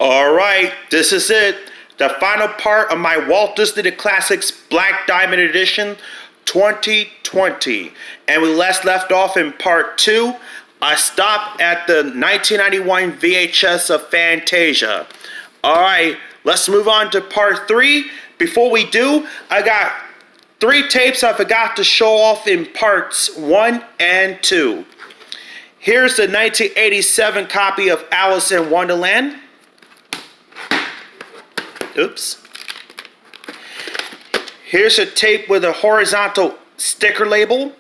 Alright, this is it. The final part of my Walt Disney The Classics Black Diamond Edition 2020. And we last left off in part 2. I stopped at the 1991 VHS of Fantasia. Alright, let's move on to part 3. Before we do, I got 3 tapes I forgot to show off in parts 1 and 2. Here's the 1987 copy of Alice in Wonderland. Oops. Here's a tape with a horizontal sticker label.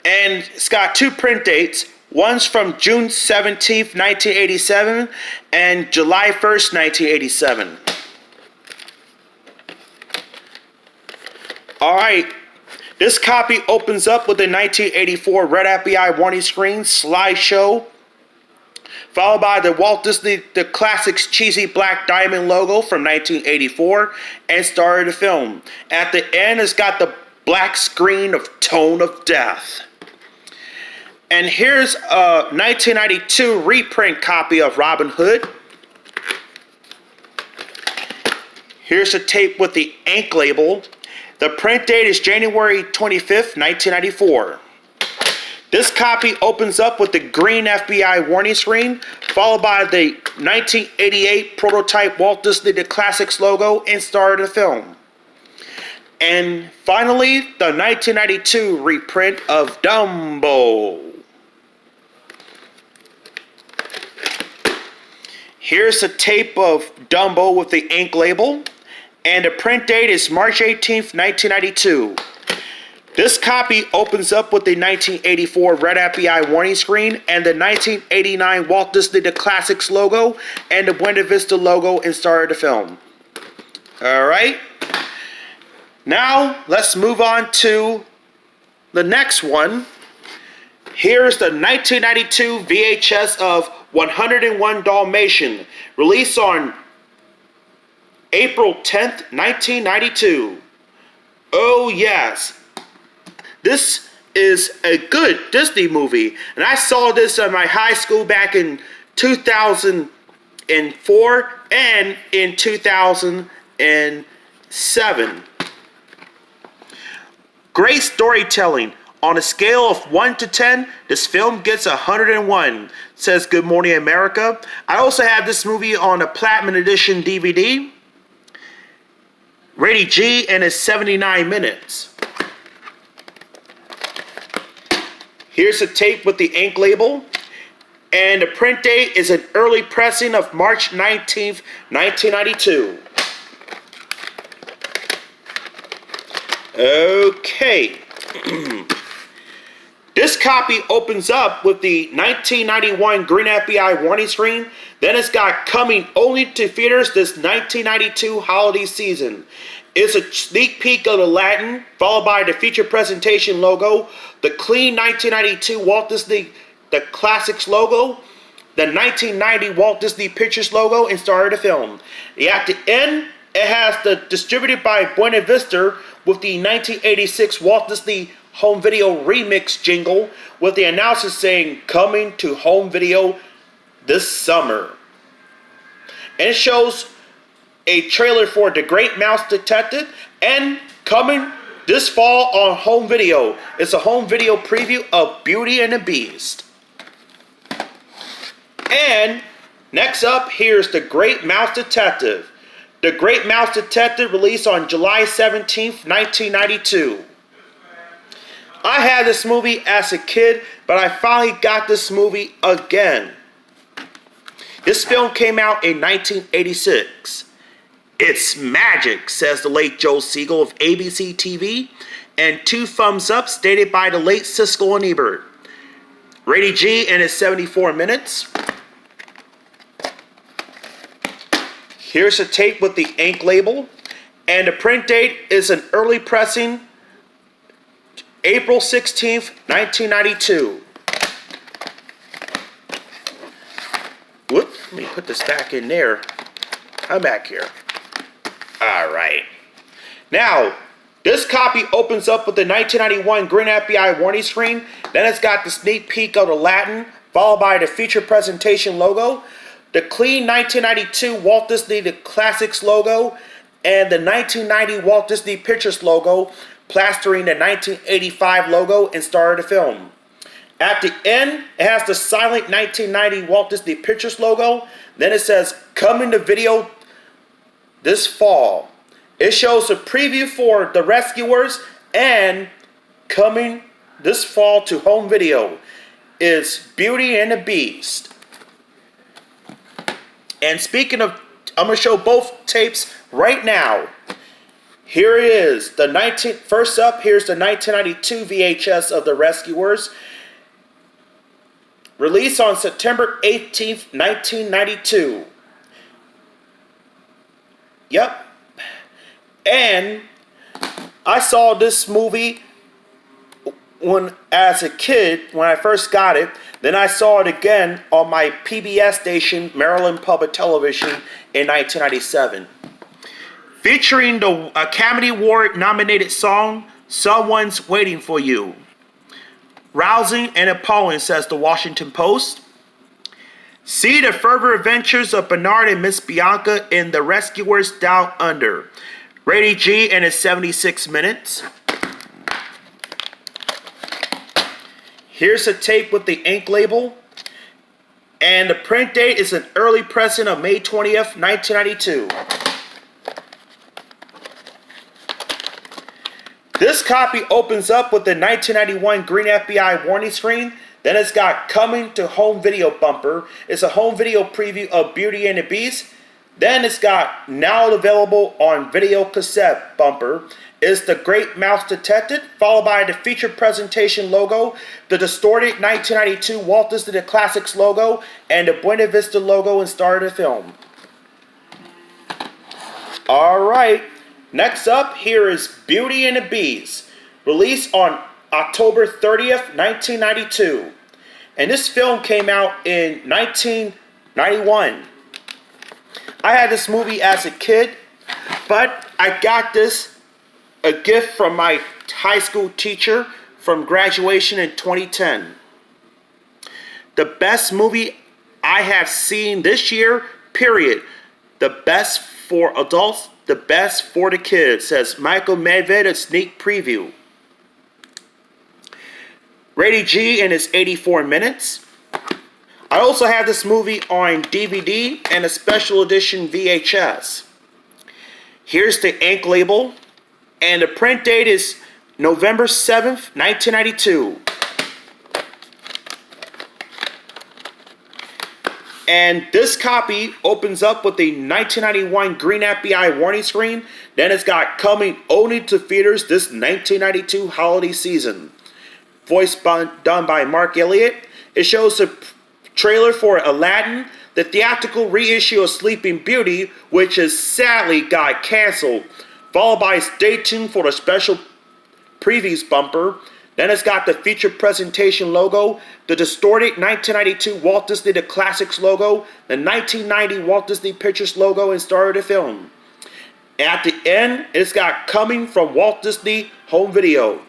And it's got 2 print dates. One's from June 17th, 1987 and July 1st, 1987. Alright, this copy opens up with the 1984 Red FBI warning screen slideshow, followed by the Walt Disney The Classics cheesy black diamond logo from 1984 and started the film. At the end, it's got the black screen of Tone of Death. And here's a 1992 reprint copy of Robin Hood. Here's a tape with the ink label. The print date is January 25th, 1994. This copy opens up with the green FBI warning screen, followed by the 1988 prototype Walt Disney The Classics logo and start of the film. And finally, the 1992 reprint of Dumbo. Here's a tape of Dumbo with the ink label, and the print date is March 18th, 1992. This copy opens up with the 1984 Red FBI warning screen and the 1989 Walt Disney The Classics logo and the Buena Vista logo and start of the film. Alright. Now, let's move on to the next one. Here's the 1992 VHS of 101 Dalmatian, released on April 10th, 1992. Oh yes, this is a good Disney movie, and I saw this in my high school back in 2004 and in 2007. Great storytelling. On a scale of 1 to 10, this film gets 101, says Good Morning America. I also have this movie on a Platinum Edition DVD. Rated G, and it's 79 minutes. Here's a tape with the ink label. And the print date is an early pressing of March 19th, 1992. Okay. This copy opens up with the 1991 Green FBI warning screen. Then it's got coming only to theaters this 1992 holiday season. It's a sneak peek of Aladdin, followed by the feature presentation logo, the clean 1992 Walt Disney The Classics logo, the 1990 Walt Disney Pictures logo, and start of the film. At the end, it has the distributed by Buena Vista with the 1986 Walt Disney Home Video Remix jingle with the announcer saying, coming to home video this summer. And it shows a trailer for The Great Mouse Detective and coming this fall on home video. It's a home video preview of Beauty and the Beast. And next up, here's The Great Mouse Detective. The Great Mouse Detective released on July 17th, 1992. I had this movie as a kid, but I finally got this movie again. This film came out in 1986. It's magic, says the late Joe Siegel of ABC TV, and 2 thumbs up stated by the late Siskel and Ebert. Rated G, and it's 74 minutes. Here's a tape with the ink label, and the print date is an early pressing April 16th, 1992. Whoop, let me put this back in there. I'm back here. Alright. Now, this copy opens up with the 1991 Green FBI warning screen. Then it's got the sneak peek of Aladdin, followed by the feature presentation logo, the clean 1992 Walt Disney the Classics logo and the 1990 Walt Disney Pictures logo, plastering the 1985 logo and started the film. At the end, it has the silent 1990 Walt Disney Pictures logo. Then it says, coming to video this fall. It shows a preview for The Rescuers and coming this fall to home video is Beauty and the Beast. And speaking of, I'm going to show both tapes right now. Here it is. First up, here's the 1992 VHS of The Rescuers. Released on September 18th, 1992. Yep. And I saw this movie as a kid when I first got it. Then I saw it again on my PBS station, Maryland Public Television, in 1997. Featuring the Academy Award nominated song, Someone's Waiting for You. Rousing and appalling, says the Washington Post. See the further adventures of Bernard and Miss Bianca in The Rescuers Down Under. Rated G and it's 76 minutes. Here's a tape with the ink label. And the print date is an early pressing of May 20th, 1992. This copy opens up with the 1991 green FBI warning screen. Then it's got coming to home video bumper. It's a home video preview of Beauty and the Beast. Then it's got now available on video cassette bumper. It's the Great Mouse Detected, followed by the feature presentation logo, the distorted 1992 Walt Disney the Classics logo, and the Buena Vista logo and start of the film. Alright, next up here is Beauty and the Beast, released on October 30th, 1992. And this film came out in 1991. I had this movie as a kid, but I got this a gift from my high school teacher from graduation in 2010. The best movie I have seen this year, period. The best for adults, the best for the kids, says Michael Medved, a sneak preview. Rated G and it's 84 minutes. I also have this movie on DVD and a special edition VHS. Here's the ink label. And the print date is November 7th, 1992. And this copy opens up with the 1991 green FBI warning screen. Then it's got coming only to theaters this 1992 holiday season. Voice done by Mark Elliott. It shows the trailer for Aladdin, the theatrical reissue of Sleeping Beauty, which has sadly got canceled. Followed by stay tuned for the special previews bumper. Then it's got the feature presentation logo, the distorted 1992 Walt Disney the Classics logo, the 1990 Walt Disney Pictures logo and start of the film. At the end, it's got coming from Walt Disney home video.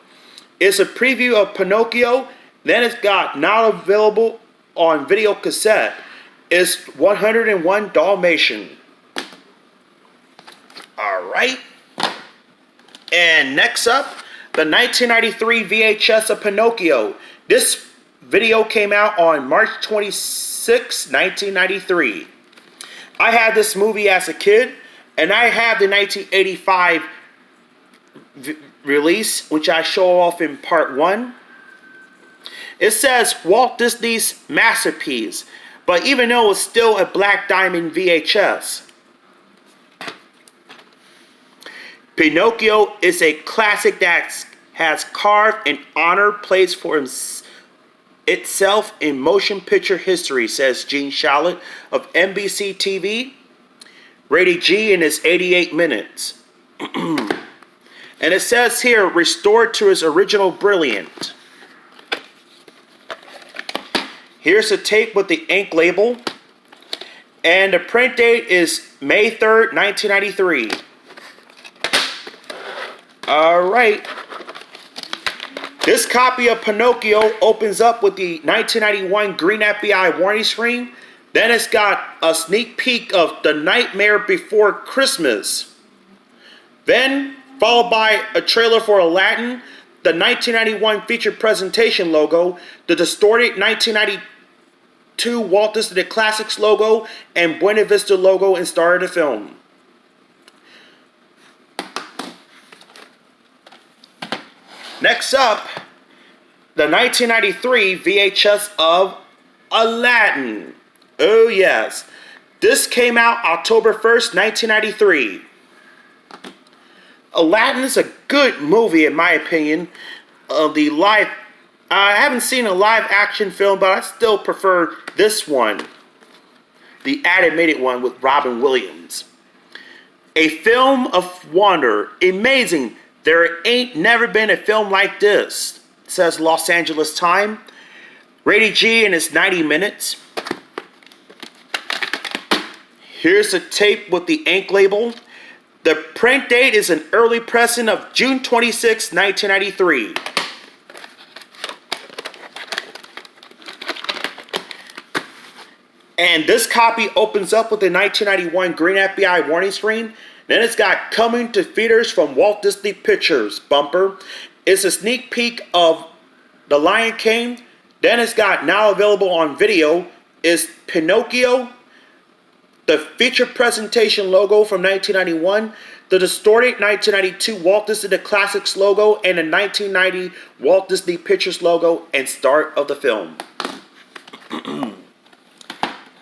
It's a preview of Pinocchio. Then it's got now available on video cassette. It's 101 Dalmatian. Alright. And next up, the 1993 VHS of Pinocchio. This video came out on March 26, 1993. I had this movie as a kid, and I have the 1985 release, which I show off in part 1. It says Walt Disney's masterpiece, but even though it's still a black diamond VHS. Pinocchio is a classic that has carved an honor place for itself in motion picture history, says Gene Shalit of NBC TV. Rated G and it's 88 minutes. And it says here, restored to its original brilliant. Here's a tape with the ink label. And the print date is May 3rd, 1993. Alright. This copy of Pinocchio opens up with the 1991 green FBI warning screen. Then it's got a sneak peek of The Nightmare Before Christmas. Then, followed by a trailer for Aladdin, the 1991 feature presentation logo, the distorted 1992 Walt Disney Classics logo, and Buena Vista logo and star of the film. Next up, the 1993 VHS of Aladdin. Oh yes, this came out October 1st, 1993. Aladdin is a good movie in my opinion. I haven't seen a live action film, but I still prefer this one, the animated one with Robin Williams. A film of wonder, amazing. There ain't never been a film like this, says Los Angeles Times. Rated G and it's 90 minutes. Here's the tape with the ink label. The print date is an early pressing of June 26, 1993. And this copy opens up with the 1991 green FBI warning screen. Then it's got coming to theaters from Walt Disney Pictures bumper. It's a sneak peek of The Lion King. Then it's got now available on video is Pinocchio, the feature presentation logo from 1991, the distorted 1992 Walt Disney Classics logo, and the 1990 Walt Disney Pictures logo and start of the film.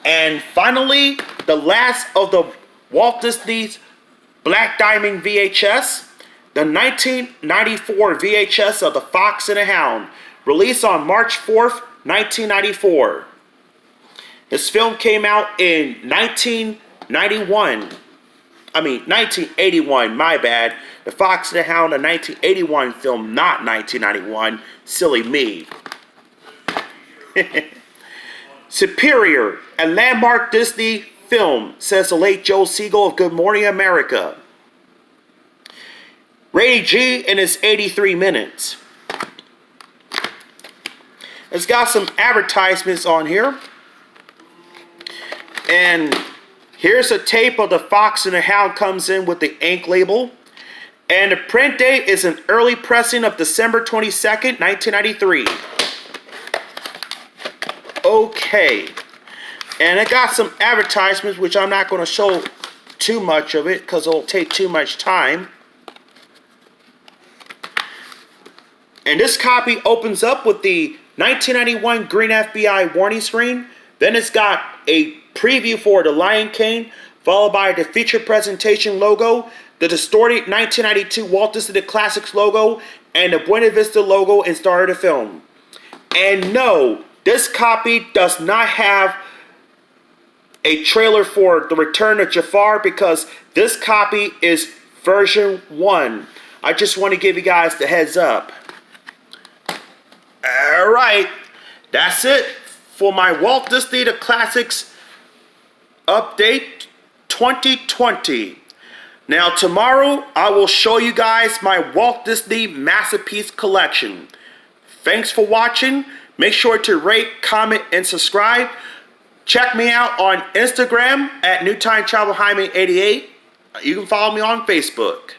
And finally, the last of the Walt Disney's Black Diamond VHS, the 1994 VHS of the Fox and Hound, released on March 4th, 1994. This film came out in 1981, my bad. The Fox and the Hound, a 1981 film, not 1991. Silly me. Superior, a landmark Disney film, says the late Joe Siegel of Good Morning America. Rated G and it's 83 minutes. It's got some advertisements on here. And here's a tape of the Fox and the Hound comes in with the ink label. And the print date is an early pressing of December 22nd, 1993. Okay. And it got some advertisements, which I'm not going to show too much of it because it'll take too much time. And this copy opens up with the 1991 green FBI warning screen. Then it's got a preview for The Lion King, followed by the feature presentation logo, the distorted 1992 Walt Disney Classics logo, and the Buena Vista logo and star of the film. And no, this copy does not have a trailer for The Return of Jafar because this copy is version 1. I just want to give you guys the heads up. Alright, that's it for my Walt Disney The Classics Update 2020. Now tomorrow I will show you guys my Walt Disney Masterpiece Collection. Thanks for watching. Make sure to rate, comment, and subscribe. Check me out on Instagram at NewTimeTravelHyman88. You can follow me on Facebook.